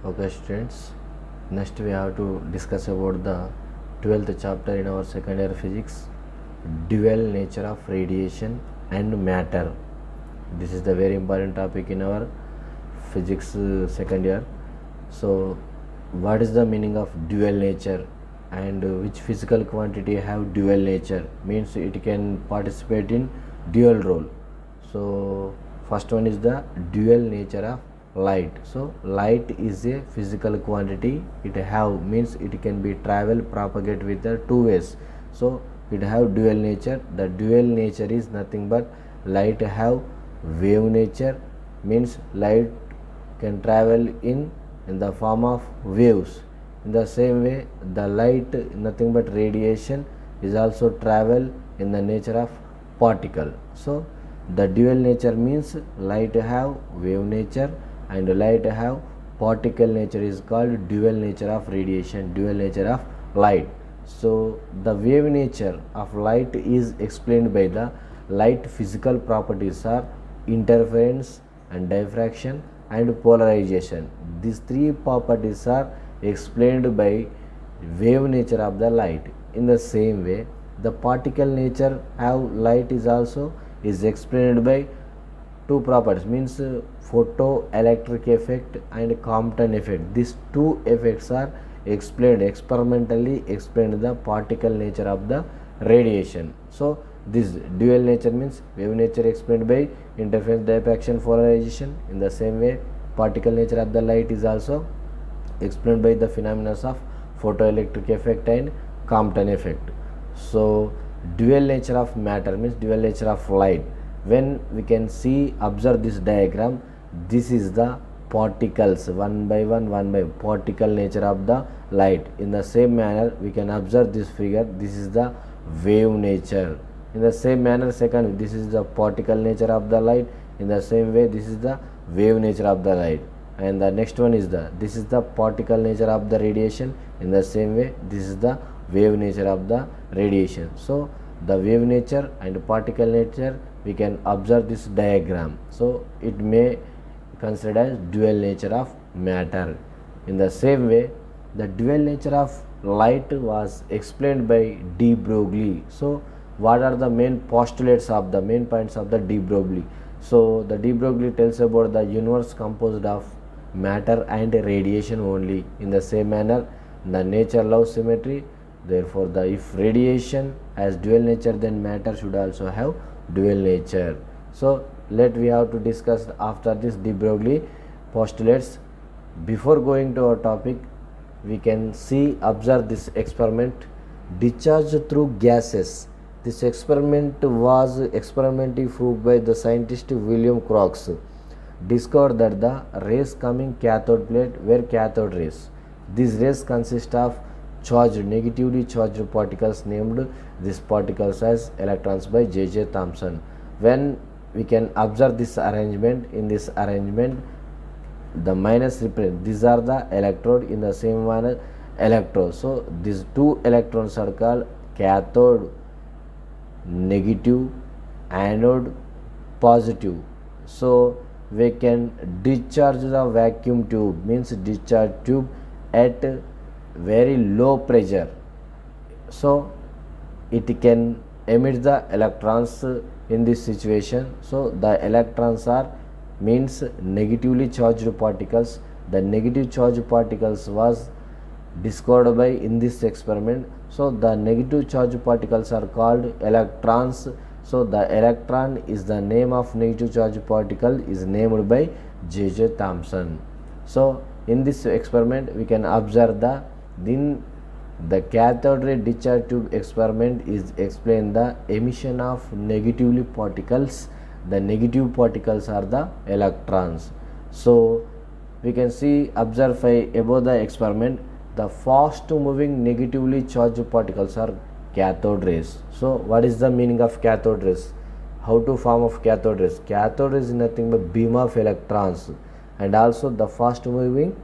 Okay, students. Next, we have to discuss about the 12th chapter in our second year physics, dual nature of radiation and matter. This is the very important topic in our physics second year. So, what is the meaning of dual nature and which physical quantity have dual nature? Means it can participate in dual role. So, first one is the dual nature of light. So light is a physical quantity. It have means it can be travel propagate with the two ways. So it have dual nature. The dual nature is nothing but light have wave nature, means light can travel in the form of waves. In the same way, the light nothing but radiation is also travel in the nature of particle. So the dual nature means light have wave nature and light have particle nature is called dual nature of radiation, dual nature of light. So the wave nature of light is explained by the light physical properties are interference and diffraction and polarization. These three properties are explained by wave nature of the light. In the same way, the particle nature have light is explained by two properties, means photoelectric effect and Compton effect. These two effects are explained experimentally explained the particle nature of the radiation. So this dual nature means wave nature explained by interference, diffraction, polarization. In the same way, particle nature of the light is also explained by the phenomena of photoelectric effect and Compton effect. So dual nature of matter means dual nature of light. When we can see observe this diagram, this is the particles one by one by particle nature of the light. In the same manner, we can observe this figure. This is the wave nature. In the same manner, second, this is the particle nature of the light. In the same way, this is the wave nature of the light. And the next one is this is the particle nature of the radiation. In the same way, this is the wave nature of the radiation. So the wave nature and particle nature, we can observe this diagram. So it may considered as dual nature of matter. In the same way, the dual nature of light was explained by de Broglie. So what are the main postulates of the main points of the de Broglie? So the de Broglie tells about the universe composed of matter and radiation only. In the same manner, the nature loves symmetry. Therefore, if radiation has dual nature, then matter should also have dual nature. So we have to discuss after this de Broglie postulates. Before going to our topic, we can observe this experiment, discharge through gases. This experiment was experimentally proved by the scientist William Crookes. Discovered that the rays coming cathode plate were cathode rays. These rays consist of charged, negatively charged particles, named these particles as electrons by J.J. Thomson. When we can observe this arrangement, in this arrangement, the minus represent, these are the electrode, in the same manner electrode. So these two electrons are called cathode negative, anode positive. So we can discharge the vacuum tube, means discharge tube at very low pressure. So it can emit the electrons in this situation. So the electrons are means negatively charged particles. The negative charged particles was discovered by in this experiment. So the negative charged particles are called electrons. So the electron is the name of negative charged particle is named by J.J. Thomson. So in this experiment, we can observe the cathode ray discharge tube experiment is explain the emission of negatively particles. The negative particles are the electrons. So we can observe above the experiment, the fast moving negatively charged particles are cathode rays. So what is the meaning of cathode rays? How to form of cathode rays? Cathode is nothing but beam of electrons, and also the fast moving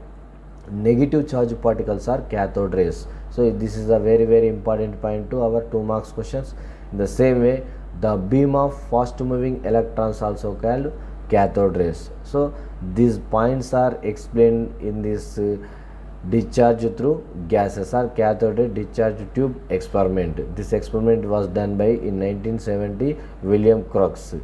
negative charge particles are cathode rays. So this is a very important point to our 2 marks questions. In the same way, the beam of fast moving electrons also called cathode rays. So these points are explained in this discharge through gases or cathode ray discharge tube experiment. This experiment was done by in 1970 William Crookes.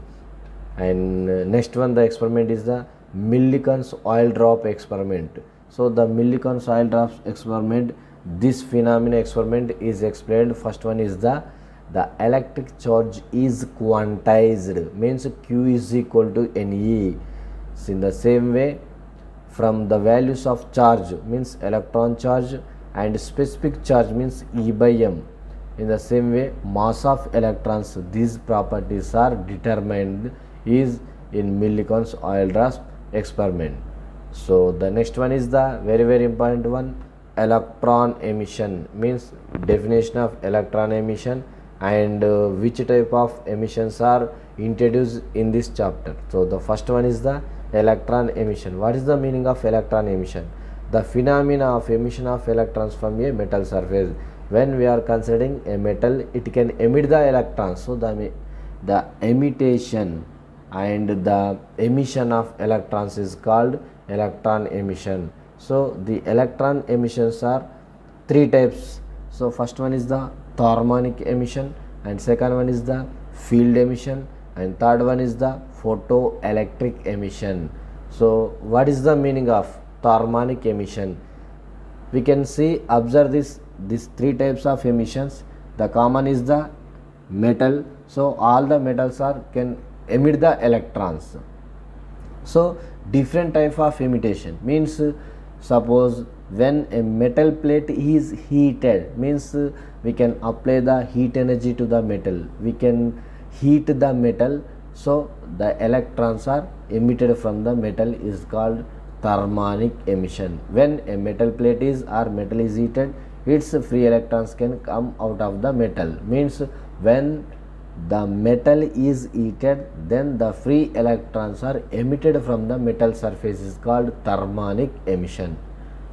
And next one, the experiment is the Millikan's oil drop experiment. So the Millikan's oil drop experiment, this phenomena experiment is explained. First one is the electric charge is quantized, means Q is equal to Ne. So in the same way, from the values of charge means electron charge and specific charge means E by M. In the same way, mass of electrons, these properties are determined is in Millikan's oil drop experiment. So the next one is the very important one, electron emission, means definition of electron emission and which type of emissions are introduced in this chapter. So the first one is the electron emission. What is the meaning of electron emission? The phenomena of emission of electrons from a metal surface. When we are considering a metal, it can emit the electrons. So the emission and the emission of electrons is called electron emission. So the electron emissions are three types. So first one is the harmonic emission, and second one is the field emission, and third one is the photoelectric emission. So what is the meaning of harmonic emission? We can see, observe these three types of emissions. The common is the metal. So all the metals are can emit the electrons. So different type of emission means, suppose when a metal plate is heated, means we can apply the heat energy to the metal, we can heat the metal, so the electrons are emitted from the metal is called harmonic emission. When a metal plate is or metal is heated, its free electrons can come out of the metal, means when the metal is heated, then the free electrons are emitted from the metal surface is called harmonic emission.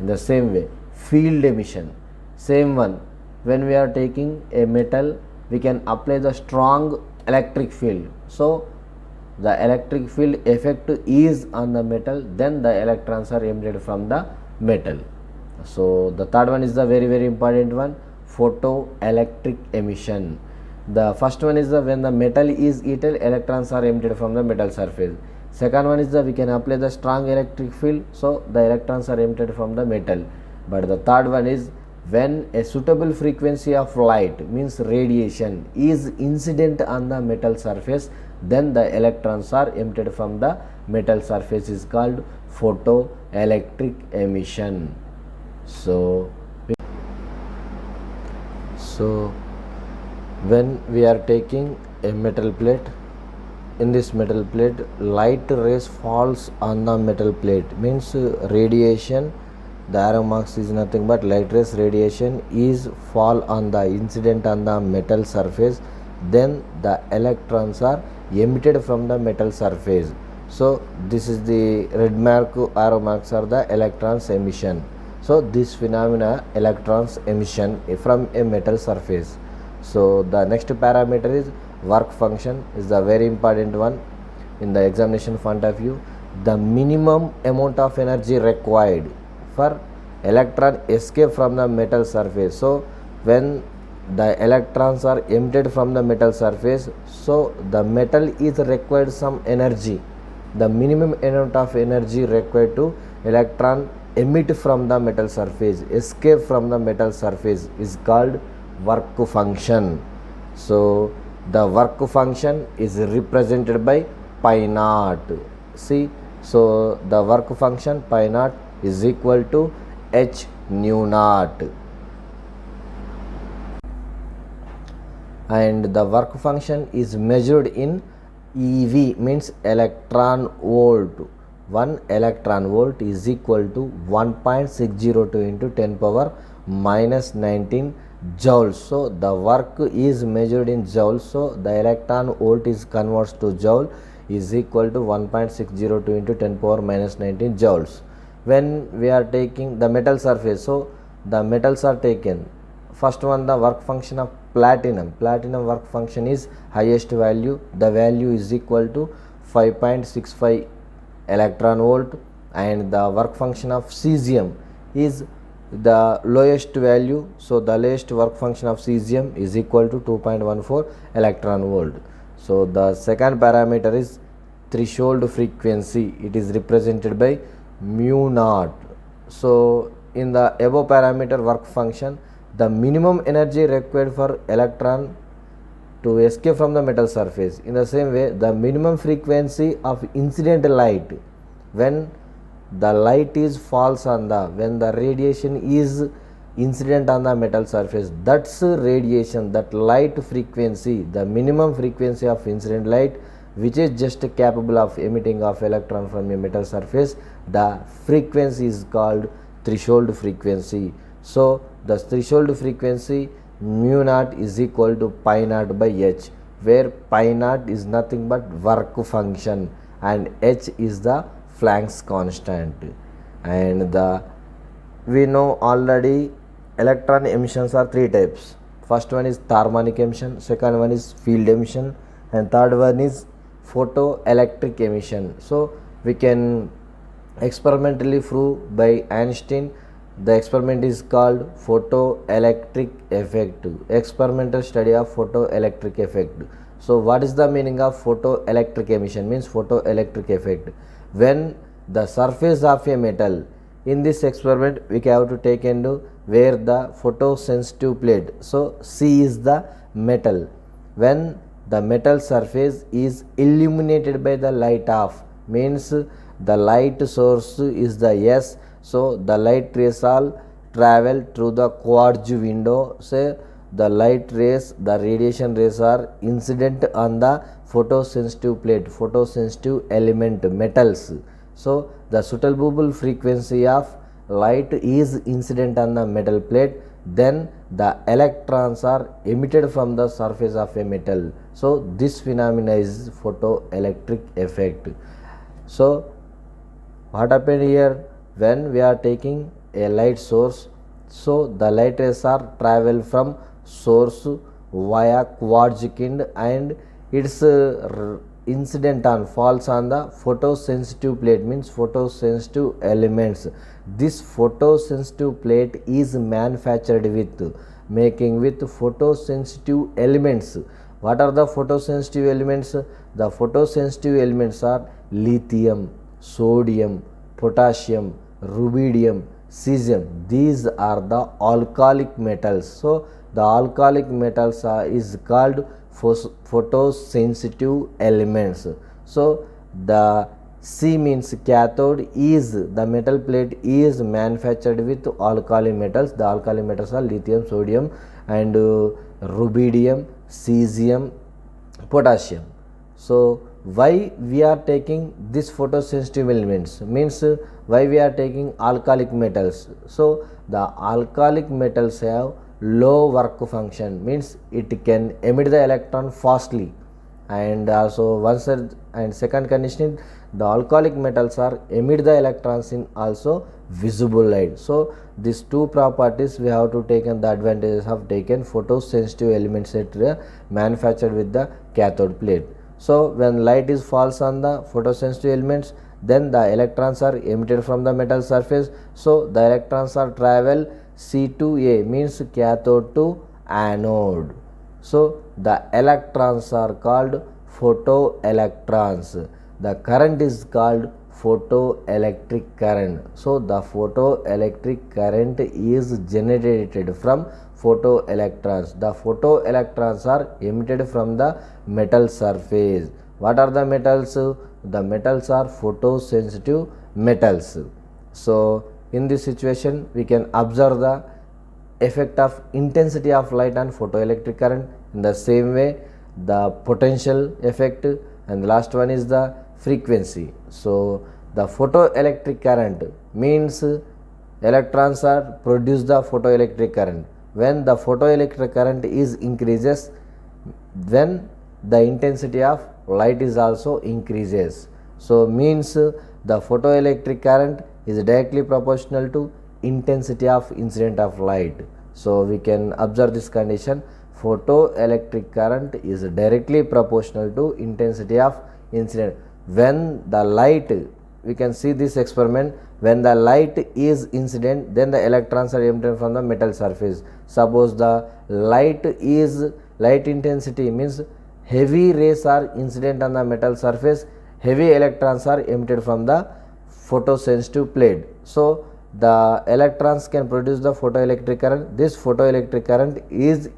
In the same way, field emission, same one, when we are taking a metal, we can apply the strong electric field, so the electric field effect is on the metal, then the electrons are emitted from the metal. So the third one is the very important one, photoelectric emission. The first one is the when the metal is heated, electrons are emitted from the metal surface. Second one is the we can apply the strong electric field, so the electrons are emitted from the metal. But the third one is when a suitable frequency of light, means radiation, is incident on the metal surface, then the electrons are emitted from the metal surface is called photoelectric emission. So when we are taking a metal plate, in this metal plate light rays falls on the metal plate, means radiation, the arrow marks is nothing but light rays radiation is fall on the incident on the metal surface, then the electrons are emitted from the metal surface. So this is the red mark arrow marks are the electrons emission. So this phenomena electrons emission from a metal surface. So the next parameter is work function, is the very important one in the examination point of view. The minimum amount of energy required for electron escape from the metal surface. So when the electrons are emitted from the metal surface, so the metal is required some energy. The minimum amount of energy required to electron emit from the metal surface, escape from the metal surface is called work function. So the work function is represented by pi naught. See, so the work function pi naught is equal to h nu naught, and the work function is measured in EV, means electron volt. 1 electron volt is equal to 1.602 into 10 power minus 19 joules. So the work is measured in joules, so the electron volt is converts to joule is equal to 1.602 into 10 power minus 19 joules. When we are taking the metal surface, so the metals are taken. First one, the work function of platinum work function is highest value, the value is equal to 5.65 electron volt, and the work function of cesium is the lowest value. So the lowest work function of cesium is equal to 2.14 electron volt. So the second parameter is threshold frequency. It is represented by mu naught. So in the above parameter work function, the minimum energy required for electron to escape from the metal surface. In the same way, the minimum frequency of incident light when the light is falls on the, when the radiation is incident on the metal surface, that's radiation, that light frequency, the minimum frequency of incident light which is just capable of emitting of electron from a metal surface, the frequency is called threshold frequency. So the threshold frequency mu naught is equal to pi naught by h, where pi naught is nothing but work function and h is the Planck's constant. And we know already electron emissions are three types. First one is harmonic emission, second one is field emission, and third one is photoelectric emission. So we can experimentally prove by Einstein. The experiment is called photoelectric effect, experimental study of photoelectric effect. So what is the meaning of photoelectric emission? Means photoelectric effect. When the surface of a metal, in this experiment we have to take into where the photosensitive plate, so C is the metal, when the metal surface is illuminated by the light of, means the light source is the S, so the light rays all travel through the quartz window. Say the light rays, the radiation rays are incident on the photosensitive plate, photosensitive element metals. So the suitable frequency of light is incident on the metal plate, then the electrons are emitted from the surface of a metal. So this phenomena is photoelectric effect. So what happened here, when we are taking a light source, so the light rays are travel from source via quartz kind and its incident on falls on the photosensitive plate, means photosensitive elements. This photosensitive plate is manufactured with, making with photosensitive elements. What are the photosensitive elements? The photosensitive elements are lithium, sodium, potassium, rubidium, cesium. These are the alkalic metals. So the alkalic metals is called photosensitive elements. So the C means cathode is, the metal plate is manufactured with alkali metals. The alkali metals are lithium, sodium and rubidium, cesium, potassium. So why we are taking this photosensitive elements, means why we are taking alkalic metals? So the alkalic metals have low work function, means it can emit the electron fastly, and also and second condition, the alkalic metals are emit the electrons in also visible light. So these two properties we have to take the advantages of taken photosensitive elements that manufactured with the cathode plate. So when light is falls on the photosensitive elements, then the electrons are emitted from the metal surface. So the electrons are travel C to A, means cathode to anode. So the electrons are called photoelectrons. The current is called photoelectric current. So the photoelectric current is generated from photoelectrons. The photoelectrons are emitted from the metal surface. What are the metals? The metals are photosensitive metals. So in this situation we can observe the effect of intensity of light on photoelectric current. In the same way, the potential effect, and the last one is the frequency. So the photoelectric current means electrons are produce the photoelectric current. When the photoelectric current is increases, then the intensity of light is also increases. So means the photoelectric current is directly proportional to intensity of incident of light. So we can observe this condition, photoelectric current is directly proportional to intensity of incident. when the light, we can see this experiment, when the light is incident, then the electrons are emitted from the metal surface. Suppose the light intensity means heavy rays are incident on the metal surface, heavy electrons are emitted from the photosensitive plate. So the electrons can produce the photoelectric current. This photoelectric current is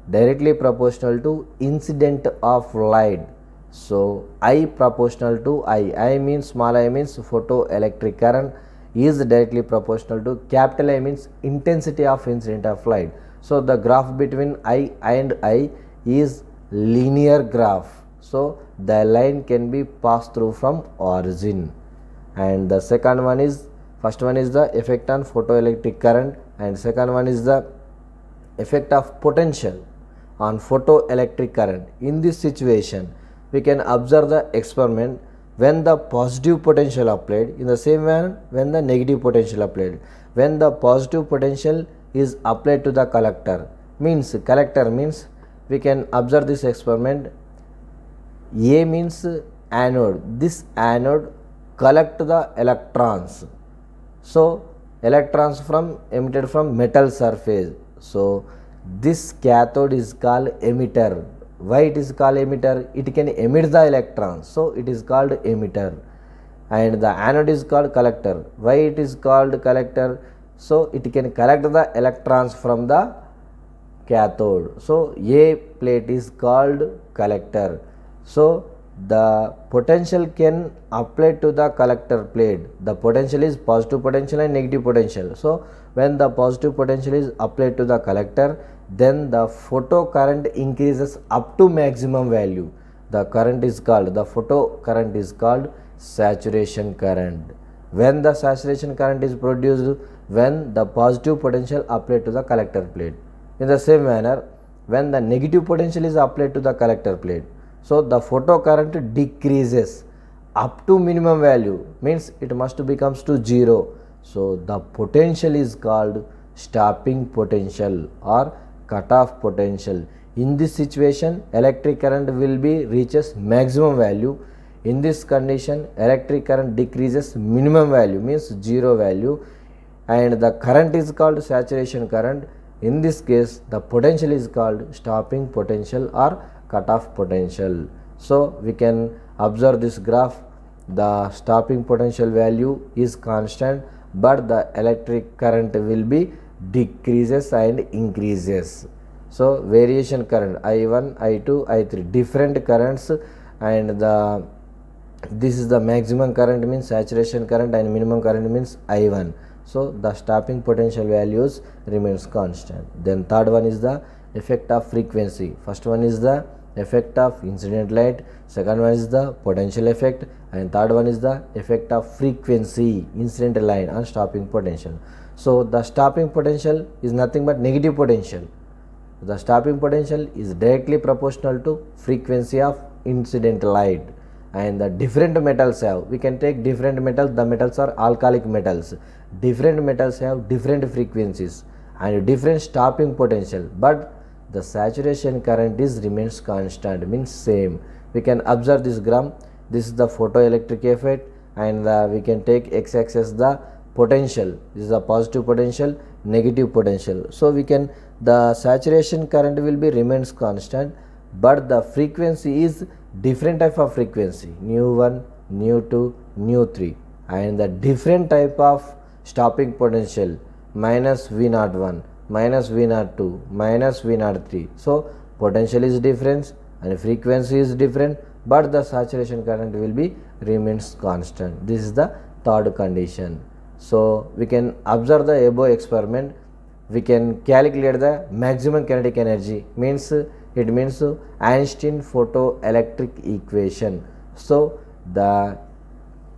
directly proportional to incident of light. So I proportional to I means small I means photoelectric current is directly proportional to capital I means intensity of incident of light. So the graph between I and I is linear graph. So the line can be passed through from origin. And the second one is, first one is the effect on photoelectric current, and second one is the effect of potential on photoelectric current. In this situation, we can observe the experiment when the positive potential applied, in the same manner when the negative potential applied. When the positive potential is applied to the collector means we can observe this experiment. A means anode. This anode collect the electrons. So electrons emitted from metal surface. So this cathode is called emitter. Why it is called emitter? It can emit the electrons, so it is called emitter. And the anode is called collector. Why it is called collector? So it can collect the electrons from the cathode. So A plate is called collector. So the potential can apply to the collector plate. The potential is positive potential and negative potential. So when the positive potential is applied to the collector, then the photo current increases up to maximum value. The photo current is called saturation current. When the saturation current is produced, when the positive potential applied to the collector plate. In the same manner, when the negative potential is applied to the collector plate, so the photo current decreases up to minimum value, means it must becomes to 0. So the potential is called stopping potential or cutoff potential. In this situation, electric current will be reaches maximum value. In this condition, electric current decreases minimum value, means 0 value, and the current is called saturation current. In this case, the potential is called stopping potential or cutoff potential. So we can observe this graph. The stopping potential value is constant, but the electric current will be decreases and increases. So variation current I1, I2, I3, different currents, and this is the maximum current means saturation current, and minimum current means I1. So the stopping potential values remains constant. Then third one is the effect of frequency. First one is the effect of incident light, second one is the potential effect, and third one is the effect of frequency, incident light on stopping potential. So the stopping potential is nothing but negative potential. The stopping potential is directly proportional to frequency of incident light. And the different metals have, we can take different metals, the metals are alkalic metals. Different metals have different frequencies and different stopping potential, but the saturation current is remains constant, means same. We can observe this graph. This is the photoelectric effect, and we can take x-axis the potential. This is the positive potential, negative potential. So we can, the saturation current will be remains constant, but the frequency is different type of frequency, nu1, nu2, nu3, and the different type of stopping potential, minus V01, minus V02, minus V03. So potential is different and frequency is different, but the saturation current will be remains constant. This is the third condition. So we can observe the above experiment. We can calculate the maximum kinetic energy, means it means Einstein photoelectric equation. So the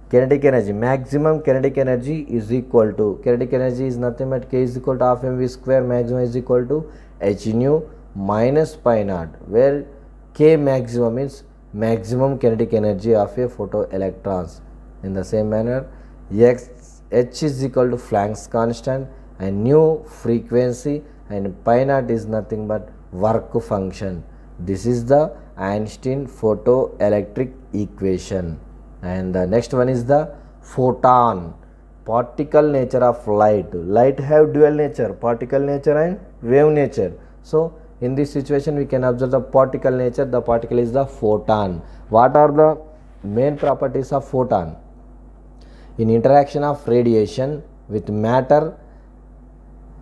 kinetic energy, maximum kinetic energy is equal to, kinetic energy is nothing but K is equal to half mv square, maximum is equal to h nu minus pi naught, where K maximum means maximum kinetic energy of a photoelectrons. In the same manner, h is equal to Planck's constant, and nu frequency, and pi naught is nothing but work function. This is the Einstein photoelectric equation. And the next one is the photon, particle nature of light. Light have dual nature, particle nature and wave nature. So in this situation we can observe the particle nature. The particle is the photon. What are the main properties of photon? In interaction of radiation with matter,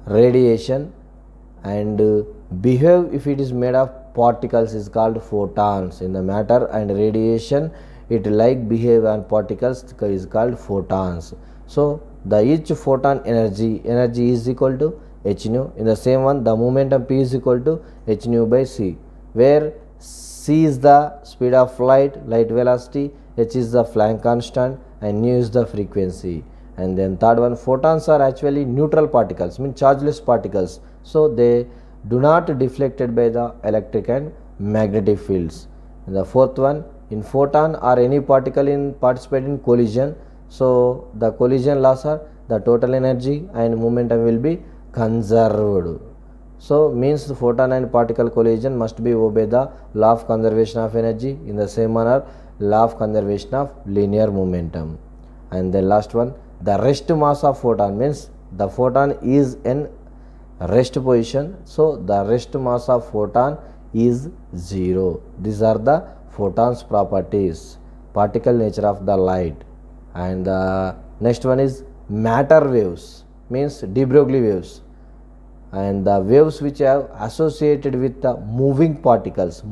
radiation and behave if it is made of particles is called photons. In the matter and radiation it like behave on particles is called photons. So the each photon energy is equal to h nu. In the same one, the momentum p is equal to h nu by c, where c is the speed of light velocity, h is the Planck constant and nu is the frequency. And then third one, photons are actually neutral particles, mean chargeless particles, so they do not deflected by the electric and magnetic fields. And the fourth one, in photon or any particle in participate in collision, so the collision loss are the total energy and momentum will be conserved. So means the photon and particle collision must be obey the law of conservation of energy. In the same manner, law of conservation of linear momentum. And the last one, the rest mass of photon means the photon is in rest position, so the rest mass of photon is 0. These are the photons properties, particle nature of the light. And the next one is matter waves, means de Broglie waves, and the waves which are associated with the moving particles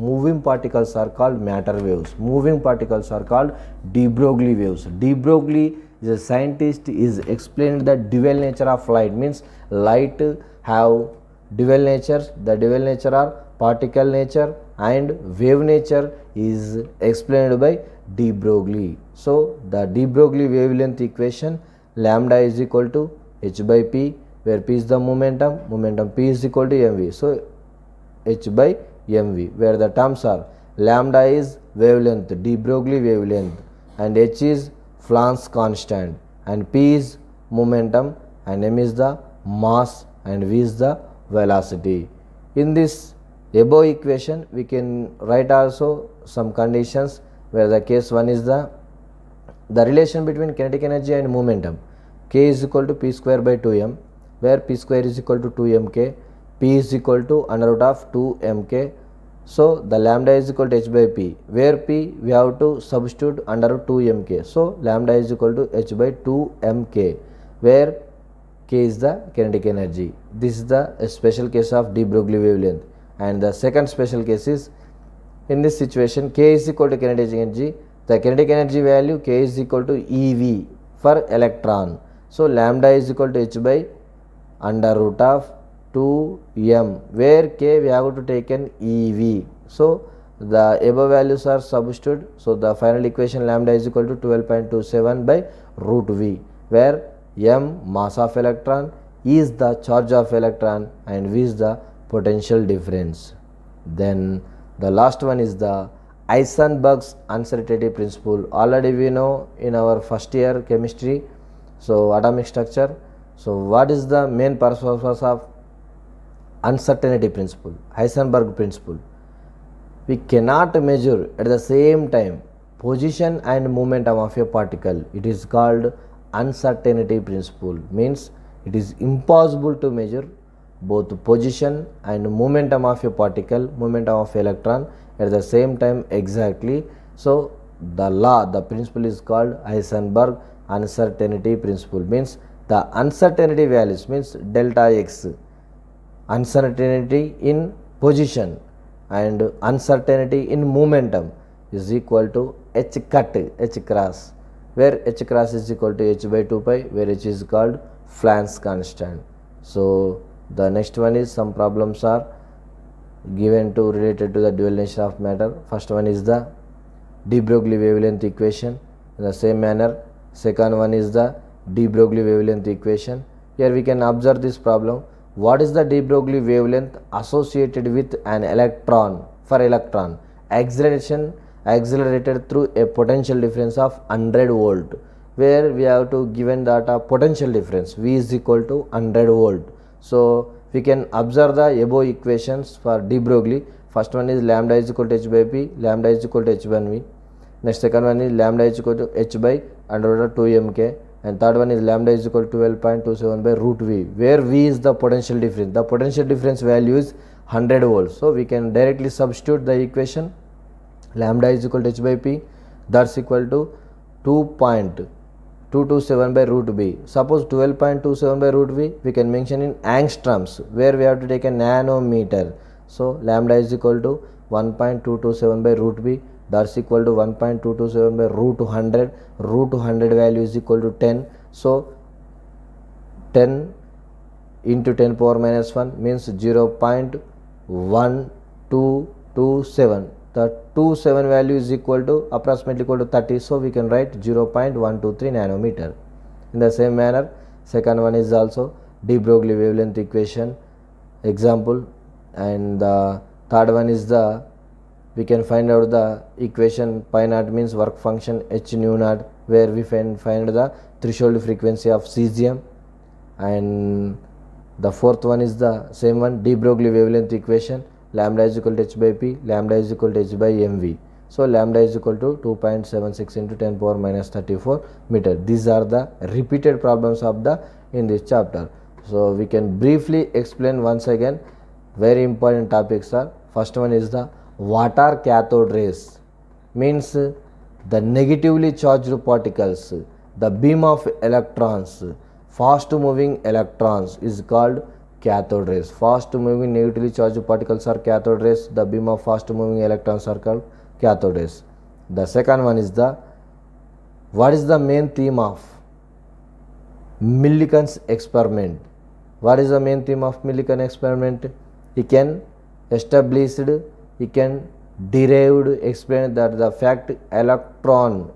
are called matter waves. Moving particles are called de Broglie waves. De Broglie is a scientist is explained the dual nature of light, means light have dual natures. The dual nature are particle nature and wave nature is explained by de Broglie. So the de Broglie wavelength equation, lambda is equal to h by p, where p is the momentum p is equal to mv, so h by mv, where the terms are lambda is wavelength, de Broglie wavelength, and h is Planck's constant, and p is momentum, and m is the mass, and v is the velocity. In this above equation we can write also some conditions, where the case 1 is the relation between kinetic energy and momentum. K is equal to p square by 2m, where p square is equal to 2mk, p is equal to under root of 2mk. So the lambda is equal to h by p, where p we have to substitute under root 2mk, so lambda is equal to h by 2mk, where k is the kinetic energy. This is the special case of de Broglie wavelength. And the second special case is, in this situation k is equal to kinetic energy, the kinetic energy value k is equal to ev for electron, so lambda is equal to h by under root of 2m, where k we have to take an ev, so the above values are substituted, so the final equation lambda is equal to 12.27 by root v, where m mass of electron, E is the charge of electron, and V is the potential difference. Then the last one is the Heisenberg's uncertainty principle. Already we know in our first year chemistry, so atomic structure. So what is the main purpose of uncertainty principle, Heisenberg principle? We cannot measure at the same time position and momentum of a particle. It is called uncertainty principle, means it is impossible to measure both position and momentum of a particle, momentum of electron at the same time exactly. So the principle is called Heisenberg uncertainty principle, means the uncertainty values, means delta x, uncertainty in position and uncertainty in momentum is equal to h cut, h cross, where h cross is equal to h by 2 pi, where h is called Planck's constant. So the next one is some problems are given to related to the dual nature of matter. First one is the de Broglie wavelength equation. In the same manner, second one is the de Broglie wavelength equation. Here we can observe this problem. What is the de Broglie wavelength associated with an electron? For electron, acceleration accelerated through a potential difference of 100 volt, where we have to given that potential difference V is equal to 100 volt. So we can observe the above equations for de Broglie. First one is lambda is equal to h by p, lambda is equal to h1v. Next second one is lambda is equal to h by under root of 2mk, and third one is lambda is equal to 12.27 by root v, where v is the potential difference. The potential difference value is 100 volts. So we can directly substitute the equation. Lambda is equal to h by p, that's equal to 2.227 by root v. Suppose 12.27 by root v we can mention in angstroms, where we have to take a nanometer. So lambda is equal to 1.227 by root v, that's equal to 1.227 by root 100. Root 100 value is equal to 10. So 10 into 10 power minus 1 means 0.1227. The 27 value is equal to approximately equal to 30. So we can write 0.123 nanometer. In the same manner, second one is also de Broglie wavelength equation example, and the third one is the we can find out the equation pi naught means work function h nu naught, where we find the threshold frequency of cesium, and the fourth one is the same one, de Broglie wavelength equation, lambda is equal to h by p, lambda is equal to h by mv. So lambda is equal to 2.76 into 10 power minus 34 meter. These are the repeated problems of the in this chapter. So we can briefly explain once again. Very important topics are, first one is the what are cathode rays, means the negatively charged particles, the beam of electrons, fast moving electrons is called cathode rays. Fast moving negatively charged particles are cathode rays, the beam of fast moving electrons are called cathode rays. The second one is the what is the main theme of Millikan's experiment. What is the main theme of Millikan experiment? He can established, he can derived, explained that the fact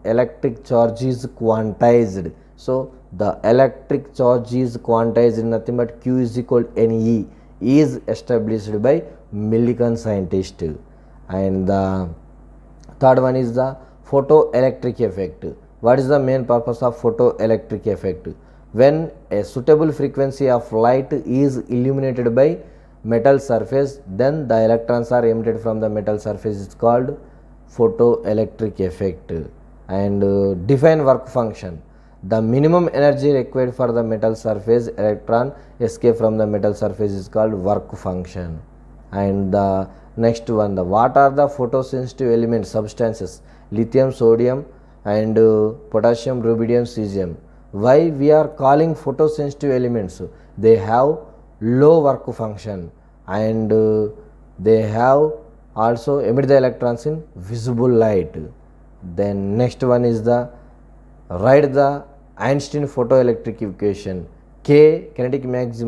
electric charge is quantized. So the electric charge is quantized, nothing but Q is equal to Ne, is established by Millikan scientist. And the third one is the photoelectric effect. What is the main purpose of photoelectric effect? When a suitable frequency of light is illuminated by metal surface, then the electrons are emitted from the metal surface, is called photoelectric effect. And define work function. The minimum energy required for the metal surface electron escape from the metal surface is called work function. And the next one, the what are the photosensitive elements, substances, lithium, sodium, and potassium, rubidium, cesium. Why we are calling photosensitive elements? They have low work function, and they have also emit the electrons in visible light. Then next one is the write the Einstein photoelectric equation. K kinetic energy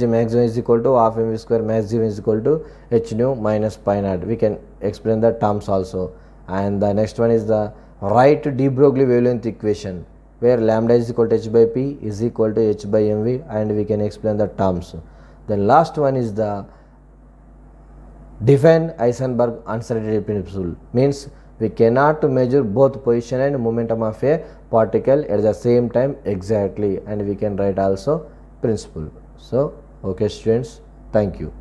maximum is equal to half mv square, maximum is equal to h nu minus pi naught. We can explain the terms also. And the next one is the write de Broglie wavelength equation, where lambda is equal to h by p is equal to h by mv, and we can explain the terms. Then last one is the define Heisenberg uncertainty principle, means we cannot measure both position and momentum of a particle at the same time exactly, and we can write also principle. So okay students, thank you.